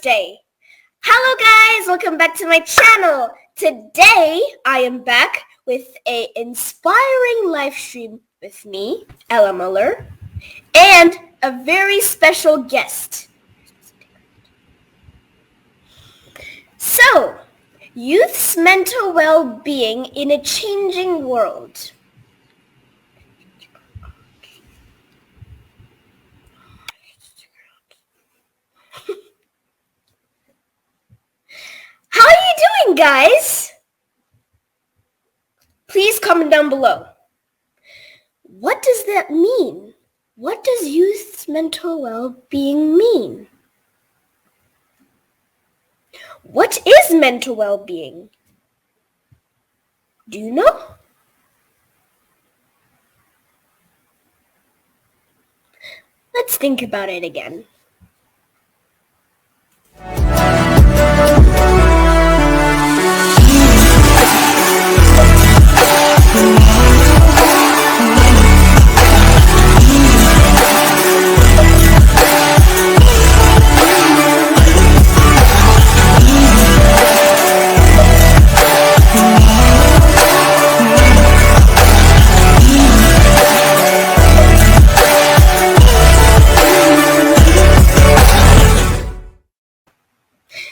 Thursday. Hello guys, welcome back to my channel. Today I am back with an inspiring live stream with me, Ella Möller, and a very special guest. So, youth's mental well-being in a changing world. How are you doing, guys? Please comment down below. What does that mean? What does youth's mental well-being mean? What is mental well-being? Do you know? Let's think about it again.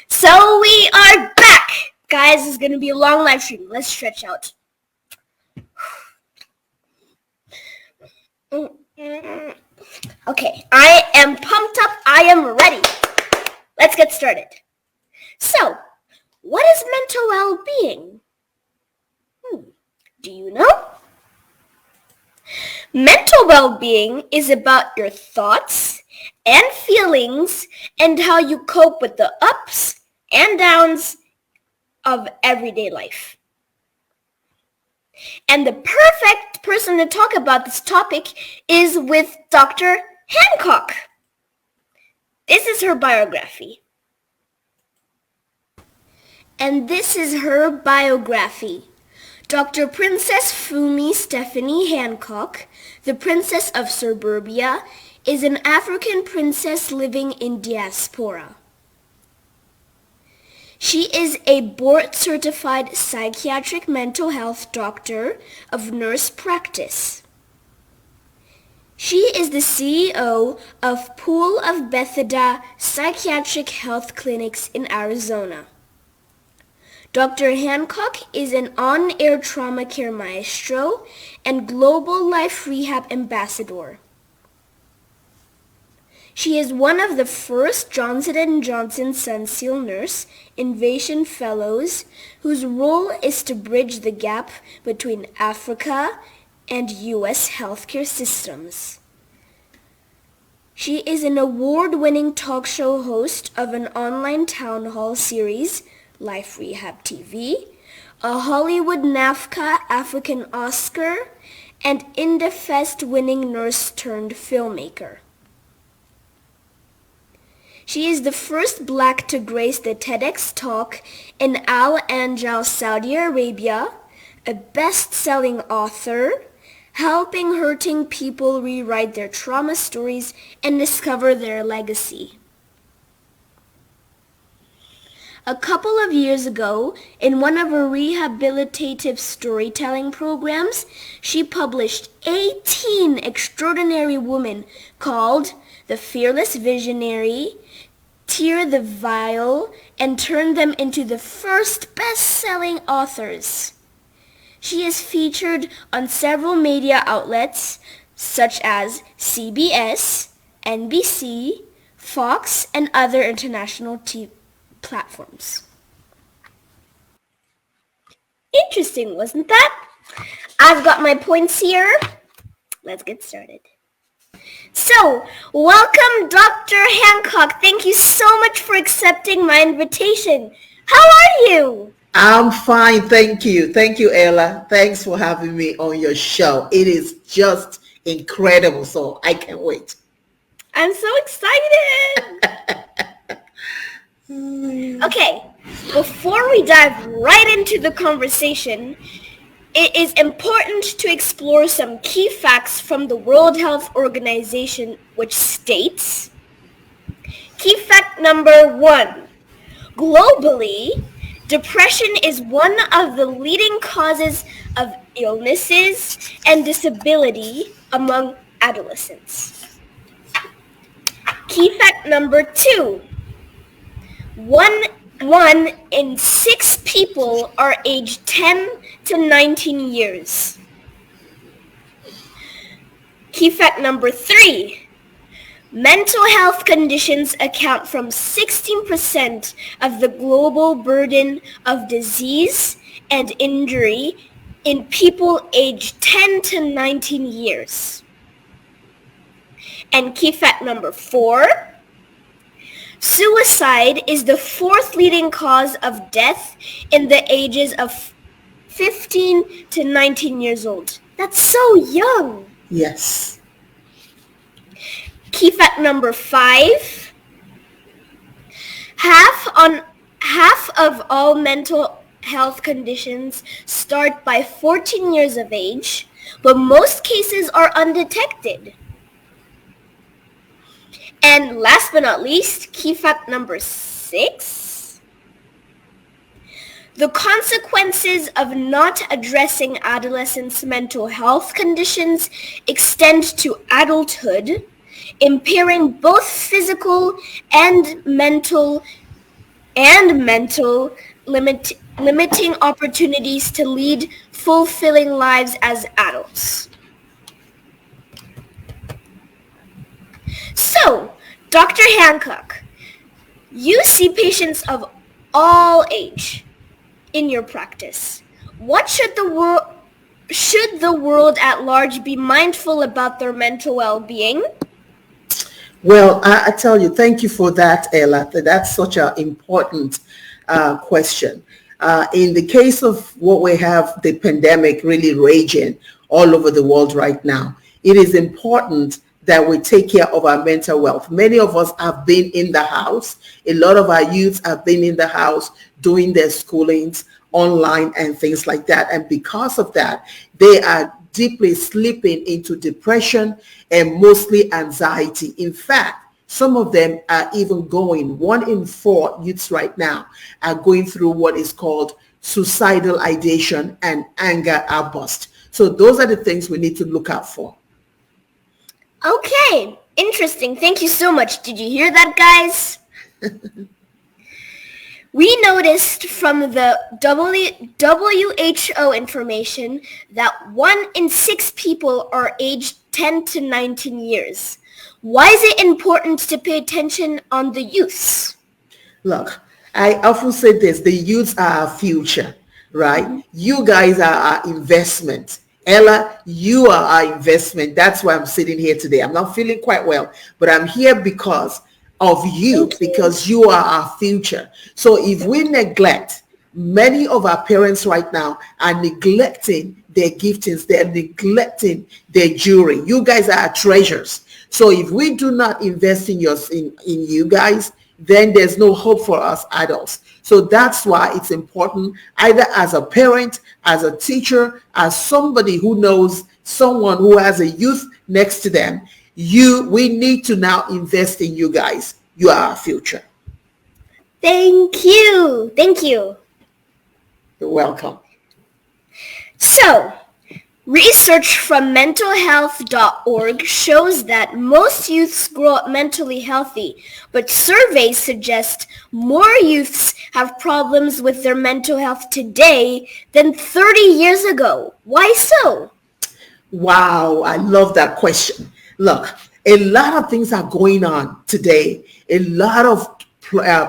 So we are back! Guys, it's going to be a long live stream. Let's stretch out. Okay, I am pumped up. I am ready. Let's get started. So, what is mental well-being? Do you know? Mental well-being is about your thoughts and feelings and how you cope with the ups and downs of everyday life. And the perfect person to talk about this topic is with Dr. Hancock. This is her biography. And this is her biography. Dr. Princess Fumi Stephanie Hancock, the Princess of Suburbia, is an African princess living in diaspora. She is a board-certified psychiatric mental health doctor of nurse practice. She is the CEO of Pool of Bethesda Psychiatric Health Clinics in Arizona. Dr. Hancock is an on-air trauma care maestro and global life rehab ambassador. She is one of the first Johnson & Johnson Sun Seal Nurse Innovation Fellows whose role is to bridge the gap between Africa and U.S. healthcare systems. She is an award-winning talk show host of an online town hall series, Life Rehab TV, a Hollywood NAFCA African Oscar, and IndieFest winning nurse turned filmmaker. She is the first Black to grace the TEDx talk in Al Anjal, Saudi Arabia, a best-selling author, helping hurting people rewrite their trauma stories and discover their legacy. A couple of years ago, in one of her rehabilitative storytelling programs, she published 18 extraordinary women called The Fearless Visionary, Tear the Vial, and turned them into the first best-selling authors. She is featured on several media outlets such as CBS, NBC, Fox, and other international TV platforms. Interesting, wasn't that? I've got my points here. Let's get started. So, welcome Dr. Hancock. Thank you so much for accepting my invitation. How are you? I'm fine, thank you. Thank you, Ella. Thanks for having me on your show. It is just incredible, so I can't wait. I'm so excited. Okay, before we dive right into the conversation, it is important to explore some key facts from the World Health Organization, which states, key fact number 1. Globally, depression is one of the leading causes of illnesses and disability among adolescents. Key fact number 2. One in 6 people are aged 10 to 19 years. Key fact number 3. Mental health conditions account for 16% of the global burden of disease and injury in people aged 10 to 19 years. And key fact number 4. Suicide is the 4th leading cause of death in the ages of 15 to 19 years old. That's so young. Yes. Key fact number 5. Half of all mental health conditions start by 14 years of age, but most cases are undetected. And last but not least, key fact number 6. The consequences of not addressing adolescents' mental health conditions extend to adulthood, impairing both physical and mental limiting opportunities to lead fulfilling lives as adults. So, Dr. Hancock, you see patients of all age in your practice. What should the world at large be mindful about their mental well-being? Well, I tell you, thank you for that, Ella. That's such an important question. In the case of what we have, the pandemic really raging all over the world right now, it is important that we take care of our mental wealth. Many of us have been in the house. A lot of our youths have been in the house doing their schoolings online and things like that. And because of that, they are deeply slipping into depression and mostly anxiety. In fact, some of them are even going, 1 in 4 youths right now are going through what is called suicidal ideation and anger outburst. So those are the things we need to look out for. Okay, interesting. Thank you so much. Did you hear that, guys? We noticed from the WHO information that 1 in 6 people are aged 10 to 19 years. Why is it important to pay attention on the youths? Look, I often say this, the youths are our future, right? Mm-hmm. You guys are our investment. Ella, you are our investment. That's why I'm sitting here today. I'm not feeling quite well, but I'm here because of you, because you are our future. So if we neglect, many of our parents right now are neglecting their giftings, they're neglecting their jewelry. You guys are our treasures. So if we do not invest in you guys, then there's no hope for us adults. So that's why it's important, either as a parent, as a teacher, as somebody who knows someone who has a youth next to them, we need to now invest in you guys. You are our future. Thank you. Thank you. You're welcome. So, research from mentalhealth.org shows that most youths grow up mentally healthy, but surveys suggest more youths have problems with their mental health today than 30 years ago. Why so? Wow, I love that question. Look, a lot of things are going on today. A lot of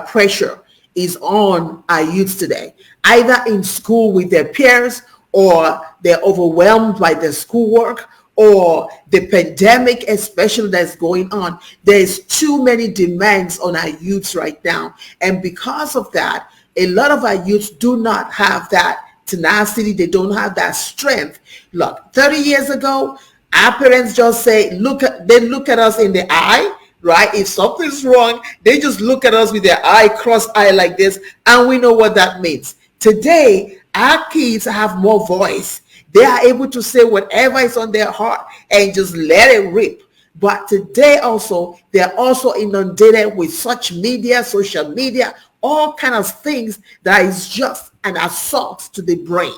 pressure is on our youths today, either in school with their peers, or they're overwhelmed by their schoolwork, or the pandemic especially that's going on. There's too many demands on our youths right now. And because of that, a lot of our youths do not have that tenacity. They don't have that strength. Look, 30 years ago, our parents just say, they look at us in the eye, right? If something's wrong, they just look at us with their crossed eye like this, and we know what that means. Today, our kids have more voice. They are able to say whatever is on their heart and just let it rip. But today also, they're also inundated with such media, social media, all kind of things that is just an assault to the brain.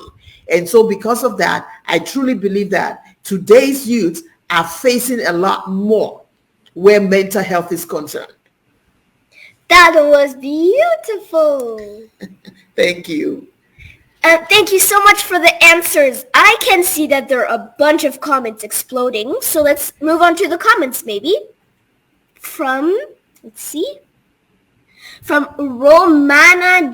And so because of that, I truly believe that today's youth are facing a lot more where mental health is concerned. That was beautiful. Thank you. Thank you so much for the answers. I can see that there are a bunch of comments exploding. So let's move on to the comments maybe. Let's see. From Romana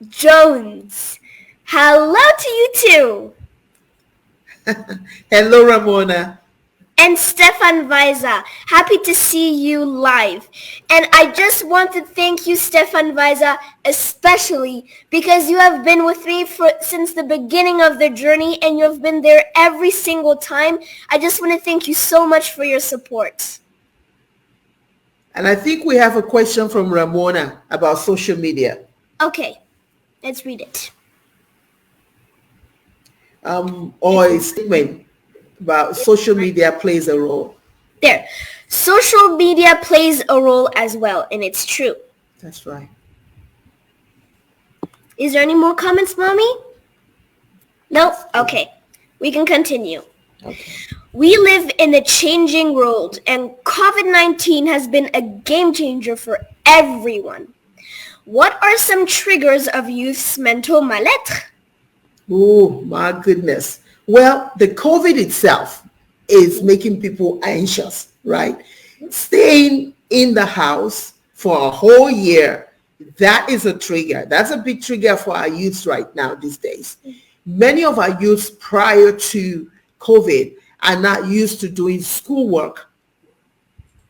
Jones. Hello to you too. Hello, Ramona. And Stefan Weiser, happy to see you live. And I just want to thank you, Stefan Weiser, especially because you have been with me since the beginning of the journey and you have been there every single time. I just want to thank you so much for your support. And I think we have a question from Ramona about social media. Okay, let's read it. Or a statement about social media plays a role. There. Social media plays a role as well, and it's true. That's right. Is there any more comments, Mommy? No? Okay. We can continue. Okay. We live in a changing world, and COVID-19 has been a game changer for everyone. What are some triggers of youth's mental mal-être? Oh, my goodness. Well, the COVID itself is making people anxious, right? Staying in the house for a whole year, that is a trigger. That's a big trigger for our youths right now these days. Many of our youths prior to COVID are not used to doing schoolwork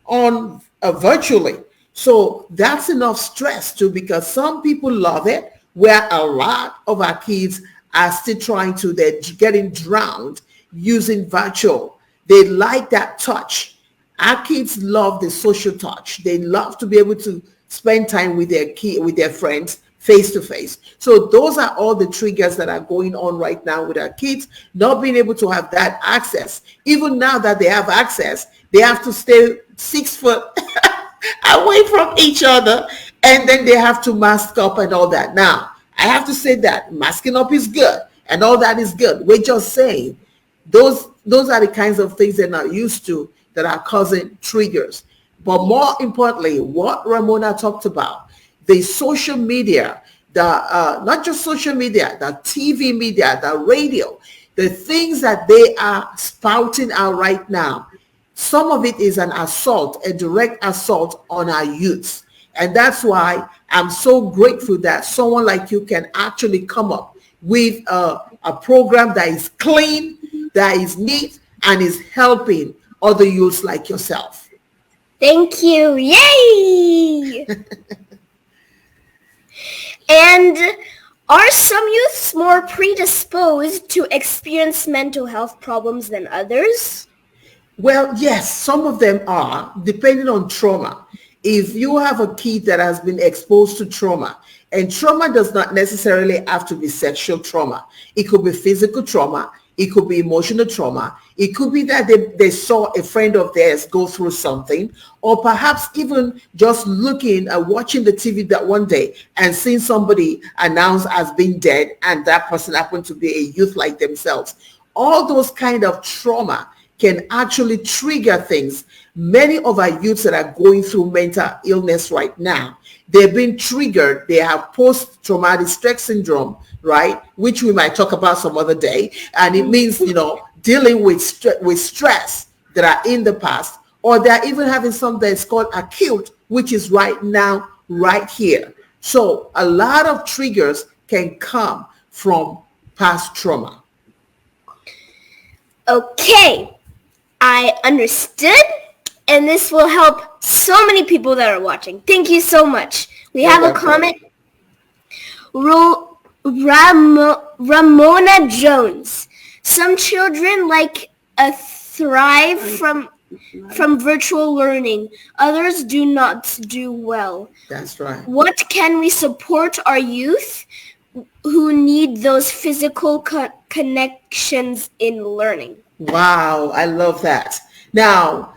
on virtually. So that's enough stress too, because some people love it, where a lot of our kids are still trying to, they're getting drowned using virtual. They like that touch. Our kids love the social touch. They love to be able to spend time with their friends face to face. So those are all the triggers that are going on right now with our kids, not being able to have that access. Even now that they have access, they have to stay 6 foot away from each other, and then they have to mask up and all that. Now, I have to say that masking up is good and all that is good. We're just saying those are the kinds of things they're not used to that are causing triggers. But more importantly, what Ramona talked about, the social media, not just social media, the TV media, the radio, the things that they are spouting out right now, some of it is an assault, a direct assault on our youths. And that's why I'm so grateful that someone like you can actually come up with a program that is clean, that is neat, and is helping other youths like yourself. Thank you. Yay! And are some youths more predisposed to experience mental health problems than others? Well, yes, some of them are, depending on trauma. If you have a kid that has been exposed to trauma, and trauma does not necessarily have to be sexual trauma. It could be physical trauma. It could be emotional trauma. It could be that they saw a friend of theirs go through something, or perhaps even just looking at watching the TV that one day and seeing somebody announced as being dead, and that person happened to be a youth like themselves. All those kind of trauma can actually trigger things. Many of our youths that are going through mental illness right now, they've been triggered. They have post-traumatic stress syndrome, right? Which we might talk about some other day. And it means, dealing with stress that are in the past, or they're even having something that's called acute, which is right now, right here. So a lot of triggers can come from past trauma. Okay, I understood, and this will help so many people that are watching. Thank you so much. We have a comment. Ramona Jones. Some children thrive from virtual learning. Others do not do well. That's right. What can we support our youth who need those physical connections in learning? Wow, I love that. Now,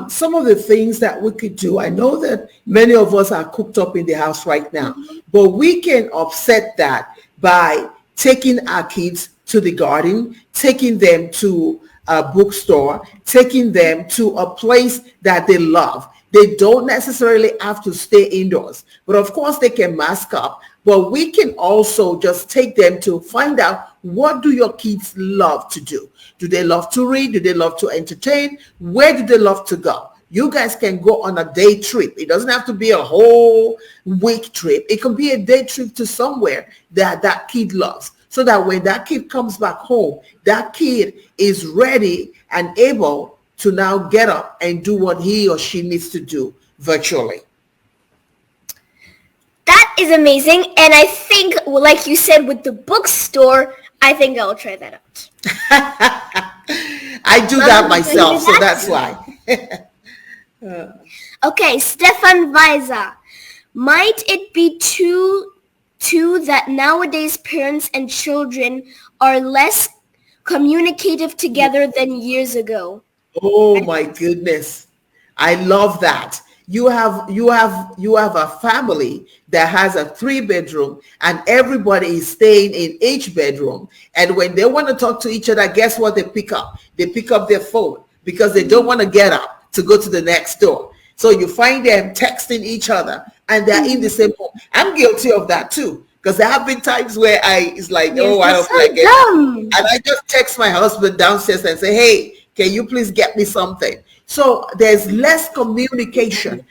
some of the things that we could do, I know that many of us are cooked up in the house right now, but we can offset that by taking our kids to the garden, taking them to a bookstore, taking them to a place that they love. They don't necessarily have to stay indoors, but of course they can mask up. But we can also just take them to find out, what do your kids love to do? Do they love to read? Do they love to entertain? Where do they love to go? You guys can go on a day trip. It doesn't have to be a whole week trip. It can be a day trip to somewhere that that kid loves, so that when that kid comes back home, that kid is ready and able to now get up and do what he or she needs to do virtually. That is amazing. And I think, like you said, with the bookstore, I think I'll try that out. I do that myself, so that's why. Okay, Stefan Weiser. Might it be true that nowadays parents and children are less communicative together than years ago? Oh my goodness. I love that. You have a family that has a 3-bedroom and everybody is staying in each bedroom. And when they want to talk to each other, guess what they pick up? They pick up their phone because they don't want to get up to go to the next door. So you find them texting each other and they're in the same home. I'm guilty of that too. Because there have been times where it's like, Yes, oh, I don't that's feel so like it. dumb. And I just text my husband downstairs and say, hey, can you please get me something? So there's less communication.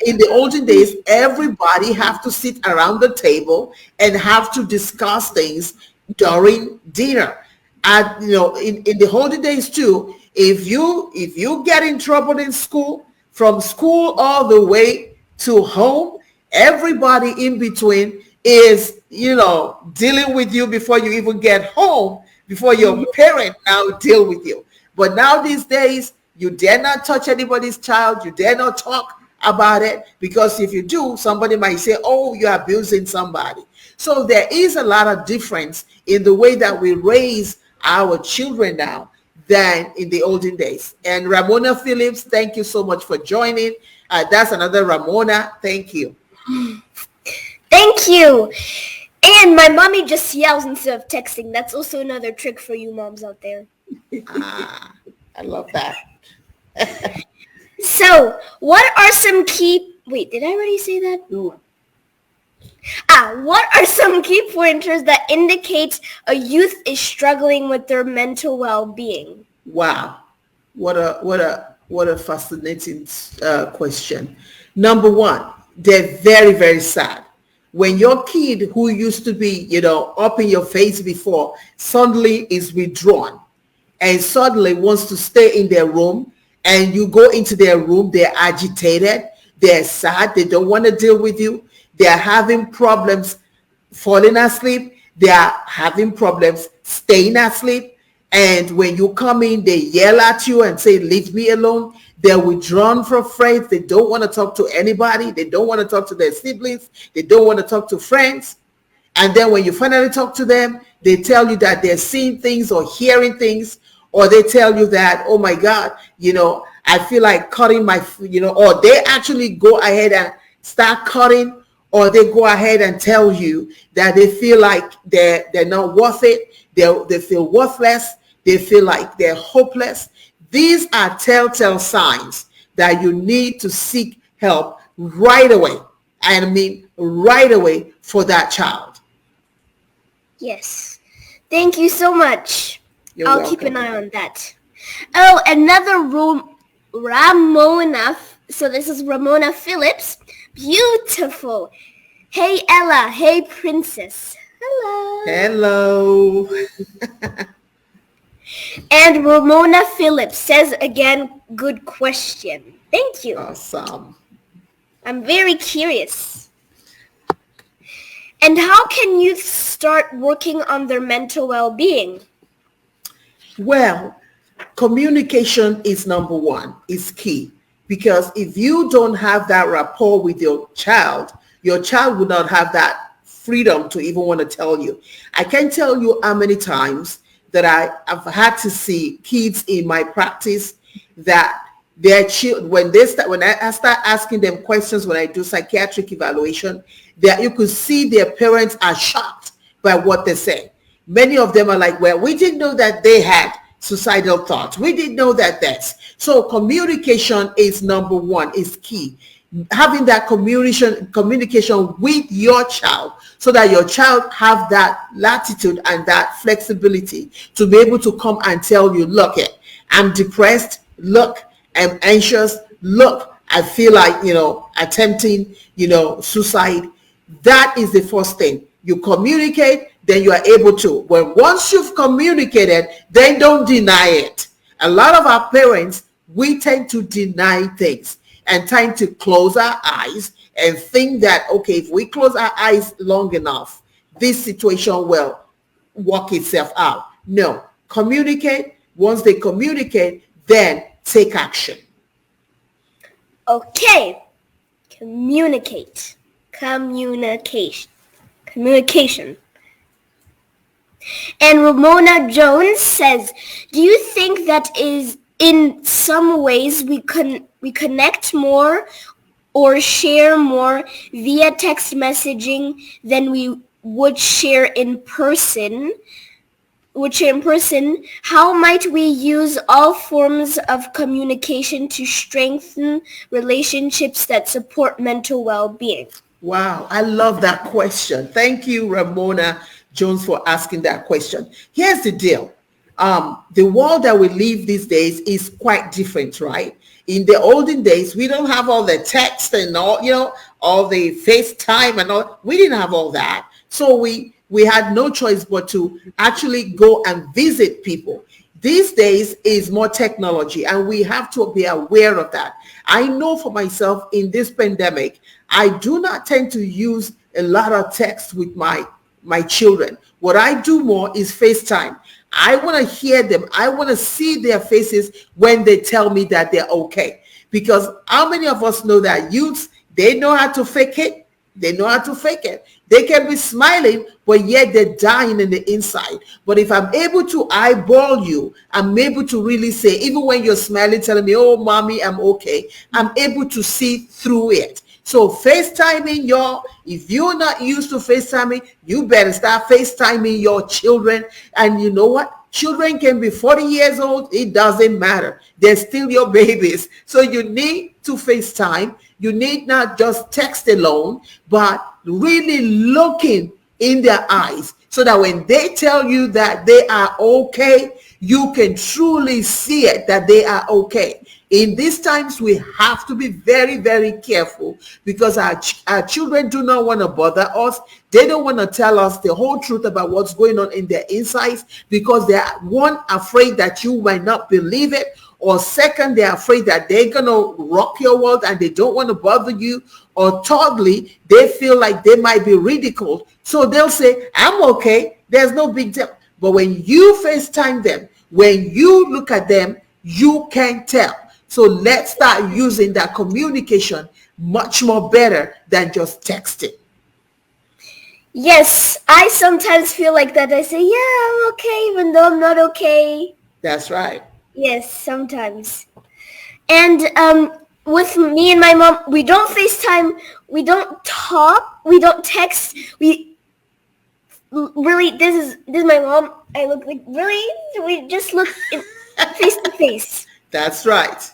In the olden days, everybody have to sit around the table and have to discuss things during dinner. And in the olden days too, if you get in trouble in school, from school all the way to home, everybody in between is dealing with you before you even get home, before your parent now deal with you. But now these days, you dare not touch anybody's child. You dare not talk about it, because if you do, somebody might say, oh, you're abusing somebody. So there is a lot of difference in the way that we raise our children now than in the olden days. And Ramona Phillips, thank you so much for joining. That's another Ramona. Thank you. Thank you. And my mommy just yells instead of texting. That's also another trick for you moms out there. I love that. So, what are some key... Wait, did I already say that? No. What are some key pointers that indicate a youth is struggling with their mental well-being? Wow. What a fascinating question. Number one, they're very, very sad. When your kid who used to be, up in your face before suddenly is withdrawn and suddenly wants to stay in their room, and you go into their room, they're agitated, they're sad, they don't want to deal with you, they're having problems falling asleep, they're having problems staying asleep, and when you come in, they yell at you and say, leave me alone. They're withdrawn from friends. They don't want to talk to anybody. They don't want to talk to their siblings. They don't want to talk to friends. And then when you finally talk to them, they tell you that they're seeing things or hearing things, or they tell you that, oh my God, I feel like cutting my, or they actually go ahead and start cutting, or they go ahead and tell you that they feel like they're not worth it. They feel worthless. They feel like they're hopeless. These are telltale signs that you need to seek help right away. I mean, right away for that child. Yes. Thank you so much. I'll welcome. keep an eye on that. Oh, another Ramona. So this is Ramona Phillips. Beautiful. Hey, Ella. Hey, Princess. Hello. Hello. And Ramona Phillips says again, good question. Thank you. Awesome. I'm very curious. And how can youth start working on their mental well-being? Well, communication is number one. It's key. Because if you don't have that rapport with your child will not have that freedom to even want to tell you. I can't tell you how many times that I've had to see kids in my practice that Their children, when I start asking them questions, when I do psychiatric evaluation, that you could see their parents are shocked by what they say. Many of them are like, well, we didn't know that they had suicidal thoughts. We didn't know that that's. So communication is number one, is key. Having that communication with your child, so that your child have that latitude and that flexibility to be able to come and tell you, look, I'm depressed. Look, I'm anxious. Look, I feel like, attempting, suicide. That is the first thing. You communicate, then you are able to. When once you've communicated, then don't deny it. A lot of our parents, we tend to deny things and tend to close our eyes and think that, okay, if we close our eyes long enough, this situation will work itself out. No, communicate. Once they communicate, then take action. Okay. Communication. And Ramona Jones says, do you think that is in some ways we connect more or share more via text messaging than we would share in person? How might we use all forms of communication to strengthen relationships that support mental well-being? Wow, I love that question. Thank you, Ramona Jones, for asking that question. Here's the deal. The world that we live these days is quite different, right? In the olden days, we don't have all the text and all the FaceTime and all. We didn't have all that. So we had no choice but to actually go and visit people. These days is more technology, and we have to be aware of that. I know for myself in this pandemic, I do not tend to use a lot of text with my children. What I do more is FaceTime. I want to hear them. I want to see their faces when they tell me that they're okay. Because how many of us know that youths, they know how to fake it? They know how to fake it. They can be smiling, but yet they're dying in the inside. But if I'm able to eyeball you, I'm able to really say, even when you're smiling, telling me, oh, mommy, I'm okay, I'm able to see through it. So FaceTiming if you're not used to FaceTiming, you better start FaceTiming your children. And you know what? Children can be 40 years old. It doesn't matter. They're still your babies. So you need to FaceTime. You need not just text alone, but really looking in their eyes so that when they tell you that they are okay, you can truly see it, that they are okay. In these times, we have to be very, very careful because our children do not want to bother us. They don't want to tell us the whole truth about what's going on in their insides because they're, one, afraid that you might not believe it, or second, they're afraid that they're going to rock your world and they don't want to bother you, or thirdly, they feel like they might be ridiculed. So they'll say, I'm okay. There's no big deal. But when you FaceTime them, when you look at them, you can tell. So let's start using that communication much more better than just texting. Yes, I sometimes feel like that. I say, yeah, I'm okay, even though I'm not okay. That's right. Yes, sometimes. And with me and my mom, we don't FaceTime, we don't talk, we don't text. We really, this is my mom. I look like, really? We just look face to face. That's right.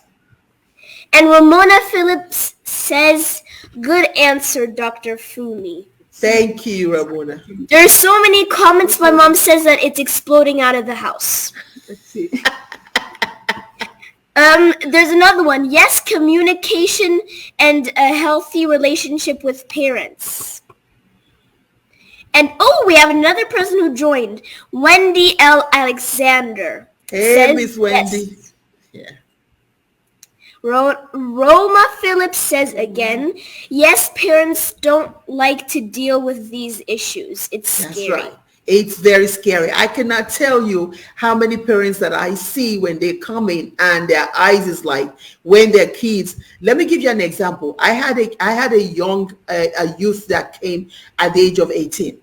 And Ramona Phillips says, good answer, Dr. Fumi. Thank you, Ramona. There's so many comments. My mom says that it's exploding out of the house. Let's see. There's another one. Yes, communication and a healthy relationship with parents. And we have another person who joined. Wendy L. Alexander. Hey, Miss Wendy. Yes. Yeah. Roma Phillips says again, yes, parents don't like to deal with these issues. It's scary. That's right. It's very scary. I cannot tell you how many parents that I see when they come in and their eyes is like when their kids. Let me give you an example. I had a young youth that came at the age of 18.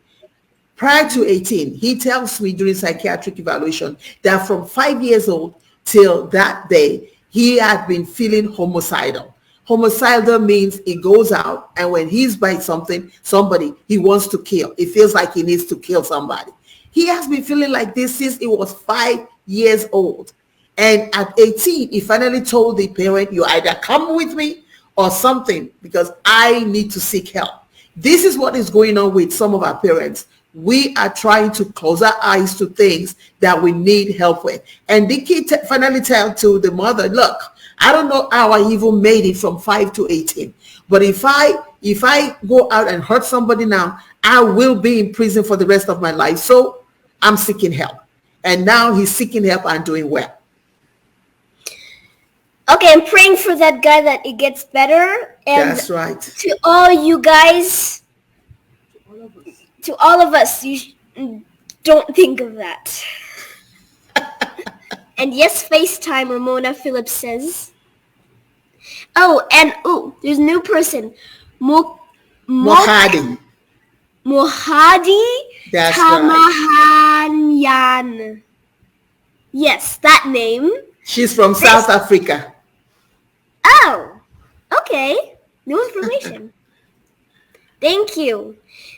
Prior to 18, he tells me during psychiatric evaluation that from 5 years old till that day, he had been feeling homicidal. Homicidal means he goes out and when he's by somebody, he wants to kill. It feels like he needs to kill somebody. He has been feeling like this since he was 5 years old. And at 18, he finally told the parent, you either come with me or something because I need to seek help. This is what is going on with some of our parents. We are trying to close our eyes to things that we need help with. And the kid finally tell to the mother, look, I don't know how I even made it from 5 to 18. But if I go out and hurt somebody now, I will be in prison for the rest of my life. So I'm seeking help. And now he's seeking help and doing well. Okay, I'm praying for that guy that it gets better. And that's right. To all you guys, to all of us, don't think of that. And yes, FaceTime, Ramona Phillips says. Oh, and there's a new person. Mohadi. That's Tamahanyan. Right. Yes, that name. She's from South Africa. Oh, okay. New information. Thank you.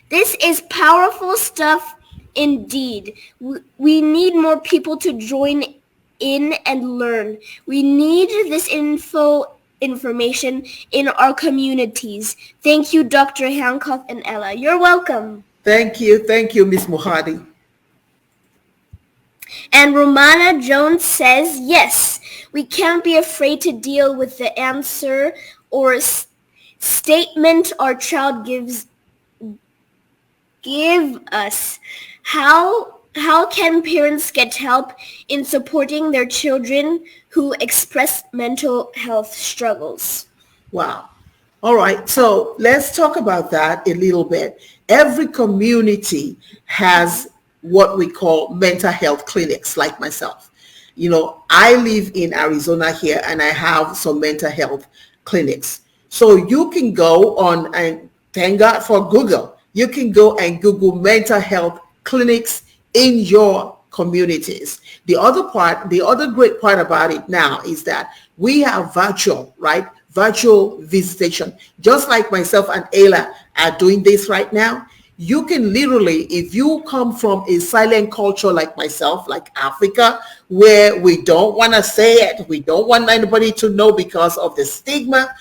This is powerful stuff indeed. We need more people to join in and learn. We need this information in our communities. Thank you, Dr. Hancock and Ella. You're welcome. Thank you, Miss Mohadi. And Romana Jones says, yes, we can't be afraid to deal with the answer or statement our child give us. How can parents get help in supporting their children who express mental health struggles? Wow. All right. So let's talk about that a little bit. Every community has what we call mental health clinics, like myself. You know, I live in Arizona here and I have some mental health clinics. So you can go on, and thank God for Google. You can go and Google mental health clinics in your communities. The other great part about it now is that we have virtual visitation. Just like myself and Ayla are doing this right now. You can literally, if you come from a silent culture like myself, like Africa, where we don't want to say it, we don't want anybody to know because of the stigma.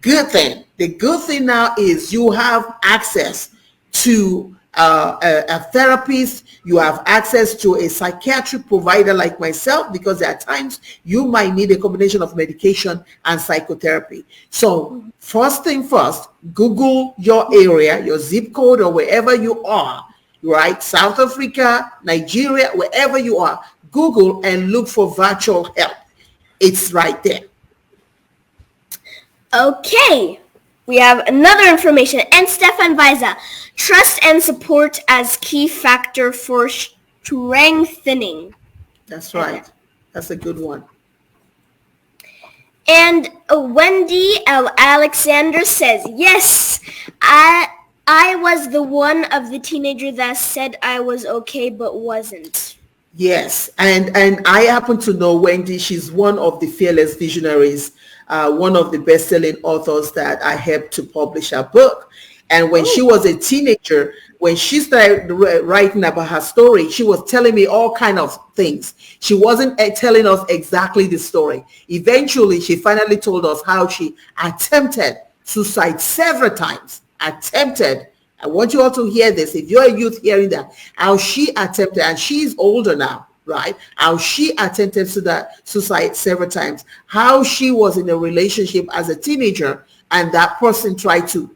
The good thing now is you have access to a therapist, you have access to a psychiatric provider like myself, because at times you might need a combination of medication and psychotherapy. So first thing first, Google your area, your zip code, or wherever you are, right? South Africa, Nigeria, wherever you are, Google and look for virtual help. It's right there. Okay. We have another information. And Stefan Weiser, trust and support as key factor for strengthening. That's right. That's a good one. And Wendy L. Alexander says, yes, I was the one of the teenager that said I was okay but wasn't. Yes, and I happen to know Wendy. She's one of the fearless visionaries, one of the best-selling authors that I helped to publish her book. And when she was a teenager, when she started writing about her story, she was telling me all kinds of things. She wasn't telling us exactly the story. Eventually, she finally told us how she attempted suicide several times. I want you all to hear this. If you're a youth hearing that, how she attempted, and she's older now, right? How she attempted suicide several times. How she was in a relationship as a teenager, and that person tried to,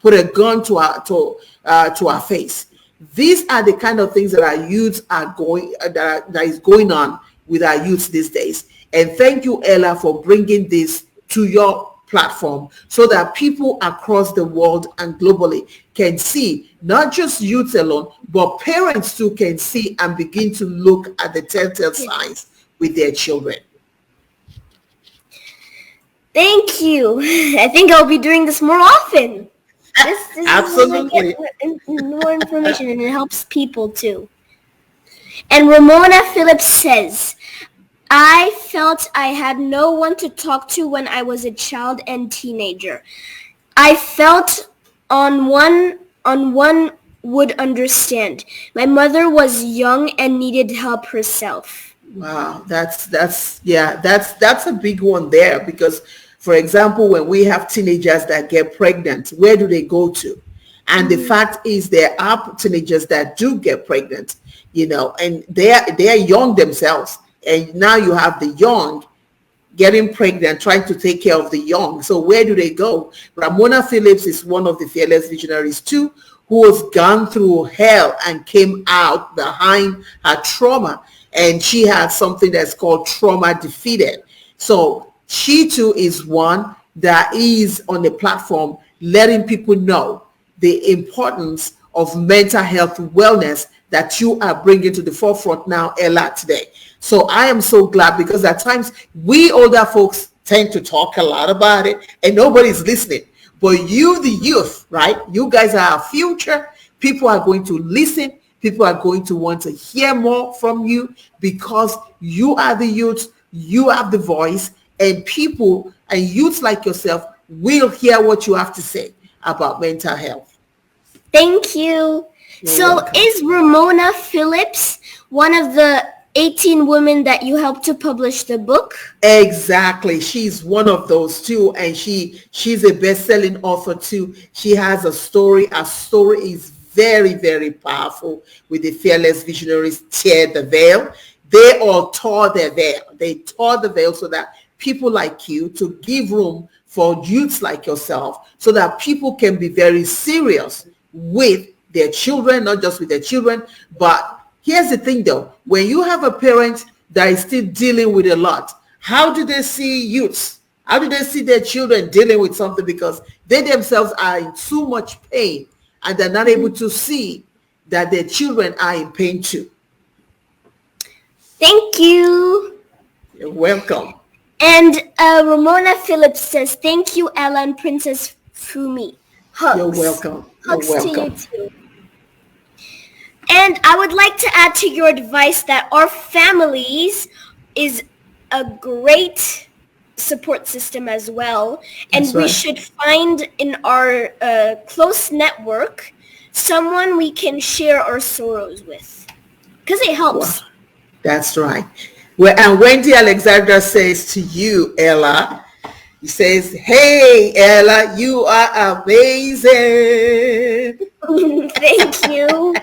put a gun to our face. These are the kind of things that our youths are that is going on with our youths these days. And thank you, Ella, for bringing this to your platform so that people across the world and globally can see, not just youth alone, but parents too can see and begin to look at the telltale signs with their children. Thank you. I think I'll be doing this more often. This Absolutely. Is more information, and it helps people too. And Ramona Phillips says, I felt I had no one to talk to when I was a child and teenager. I felt on one would understand. My mother was young and needed help herself. Wow, that's a big one there because, for example, when we have teenagers that get pregnant, where do they go to? And the fact is, there are teenagers that do get pregnant, and they are young themselves, and now you have the young getting pregnant, trying to take care of the young. So where do they go? Ramona Phillips is one of the fearless visionaries too, who has gone through hell and came out behind her trauma. And she has something that's called Trauma Defeated. So she too is one that is on the platform letting people know the importance of mental health wellness that you are bringing to the forefront now, Ella, today. So I am so glad because at times we older folks tend to talk a lot about it and nobody's listening. But you, the youth, right? You guys are our future. People are going to listen. People are going to want to hear more from you because you are the youth. You have the voice, and people and youths like yourself will hear what you have to say about mental health. Thank you. So welcome. is Ramona Phillips one of the 18 women that you helped to publish the book? Exactly. She's one of those too, and she's a best-selling author too. She has a story. Her story is very, very powerful with the fearless visionaries tear the veil. They all tore their veil. They tore the veil so that people like you to give room for youths like yourself so that people can be very serious with their children, not just with their children. But here's the thing though, when you have a parent that is still dealing with a lot, how do they see youths? How do they see their children dealing with something? Because they themselves are in too much pain and they're not able to see that their children are in pain too. Thank you. You're welcome. And Ramona Phillips says, thank you, Ella and Princess Fumi. Hugs. You're welcome. You're Hugs welcome. to you too. And I would like to add to your advice that our families is a great support system as well. And we should find in our close network someone we can share our sorrows with because it helps. Wow. That's right. Well, and Wendy Alexandra says to you, Ella, he says, hey, Ella, you are amazing. Thank you.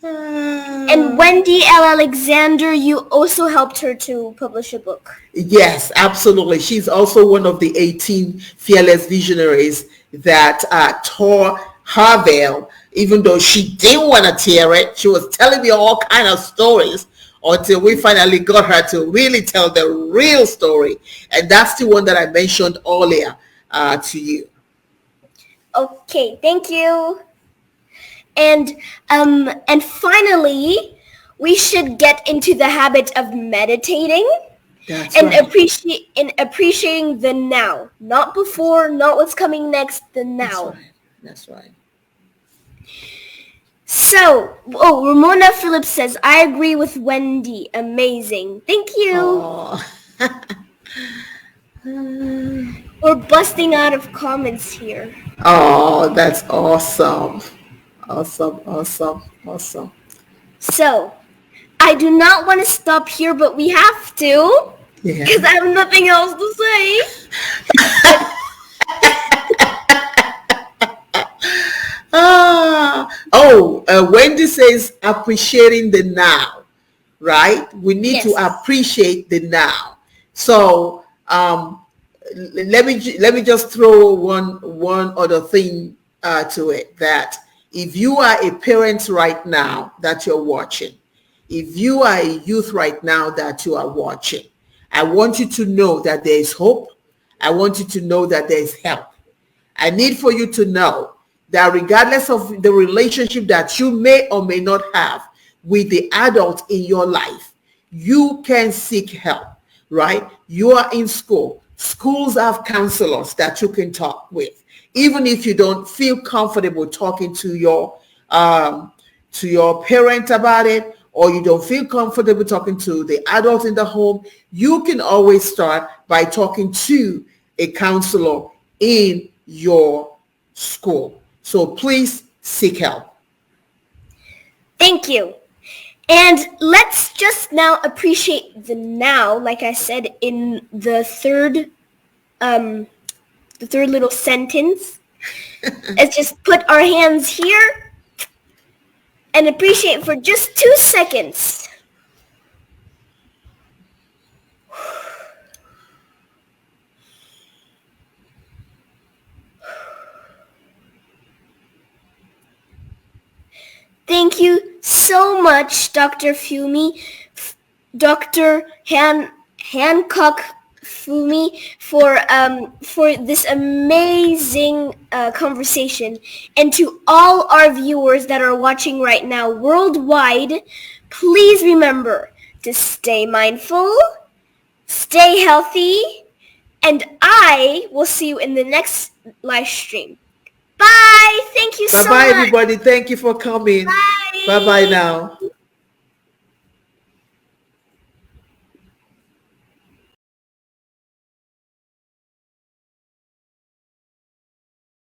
And Wendy L. Alexander, you also helped her to publish a book. Yes, absolutely. She's also one of the 18 fearless visionaries that tore her veil, even though she didn't want to tear it. She was telling me all kind of stories until we finally got her to really tell the real story. And that's the one that I mentioned earlier to you. Okay, thank you. And finally, we should get into the habit of meditating. That's and right. appreciating the now, not before, not what's coming next, the now. That's right. So, Ramona Phillips says, I agree with Wendy. Amazing. Thank you. We're busting out of comments here. Oh, that's awesome. Awesome. So, I do not want to stop here, but we have to. Because I have nothing else to say. Wendy says appreciating the now, right? We need to appreciate the now. So let me just throw one other thing to it, that if you are a parent right now that you're watching, if you are a youth right now that you are watching, I want you to know that there is hope. I want you to know that there is help. I need for you to know that regardless of the relationship that you may or may not have with the adult in your life, you can seek help, right? You are in school. Schools have counselors that you can talk with. Even if you don't feel comfortable talking to your parent about it, or you don't feel comfortable talking to the adult in the home, you can always start by talking to a counselor in your school. So please seek help. Thank you. And let's just now appreciate the now, like I said in the third little sentence. Let's just put our hands here and appreciate for just 2 seconds. Thank you so much, Dr. Fumi, Dr. Hancock Fumi, for this amazing conversation, and to all our viewers that are watching right now worldwide. Please remember to stay mindful, stay healthy, and I will see you in the next live stream. Bye. Thank you so much. Bye-bye, everybody. Thank you for coming. Bye. Bye-bye now.